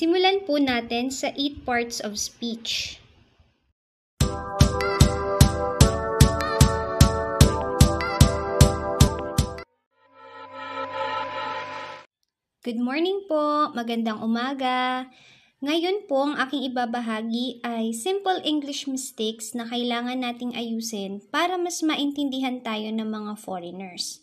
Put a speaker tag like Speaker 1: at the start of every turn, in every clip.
Speaker 1: Simulan po natin sa 8 parts of speech. Good morning po, magandang umaga. Ngayon po ang aking ibabahagi ay simple English mistakes na kailangan nating ayusin para mas maintindihan tayo ng mga foreigners.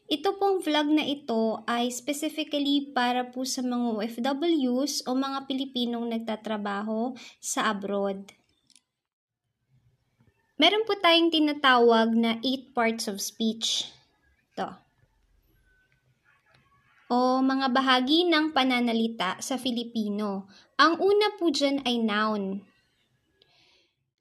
Speaker 1: Ito pong vlog na ito ay specifically para po sa mga OFWs o mga Pilipinong nagtatrabaho sa abroad. Meron po tayong tinatawag na 8 parts of speech. Ito. O mga bahagi ng pananalita sa Filipino. Ang una po dyan ay noun.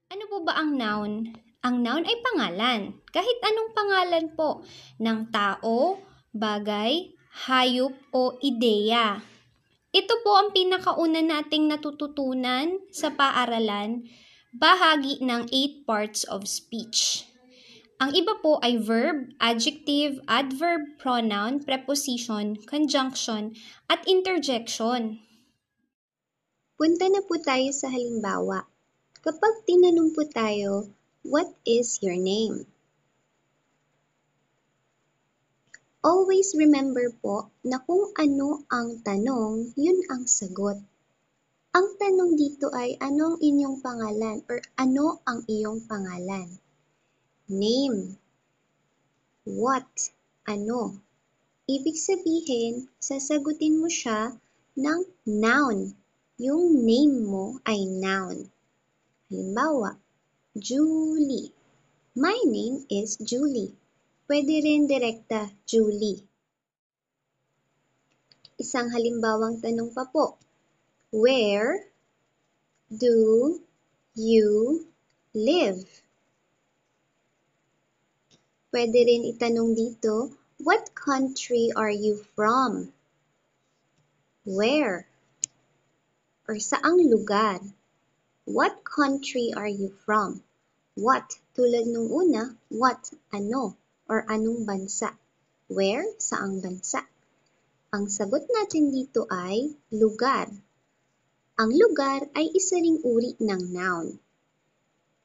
Speaker 1: Ano po ba ang noun? Ang noun ay pangalan. Kahit anong pangalan po ng tao, bagay, hayop o ideya. Ito po ang pinakauna nating natututunan sa paaralan, bahagi ng 8 parts of speech. Ang iba po ay verb, adjective, adverb, pronoun, preposition, conjunction, at interjection.
Speaker 2: Punta na po tayo sa halimbawa. Kapag tinanong po tayo, what is your name? Always remember po na kung ano ang tanong, yun ang sagot. Ang tanong dito ay ano ang inyong pangalan or ano ang iyong pangalan? Name. What? Ano? Ibig sabihin, sasagutin mo siya ng noun. Yung name mo ay noun. Halimbawa, Julie. My name is Julie. Pwede rin direkta, Julie. Isang halimbawang tanong pa po. Where do you live? Pwede rin itanong dito, what country are you from? Where? Or saang lugar? What country are you from? What? Tulad nung una, what? Ano? Or anong bansa? Where? Saang bansa? Ang sagot natin dito ay lugar. Ang lugar ay isa ring uri ng noun.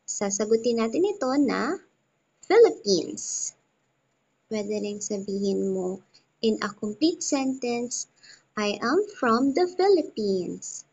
Speaker 2: Sasagutin natin ito na Philippines. Pwede rin sabihin mo in a complete sentence, I am from the Philippines.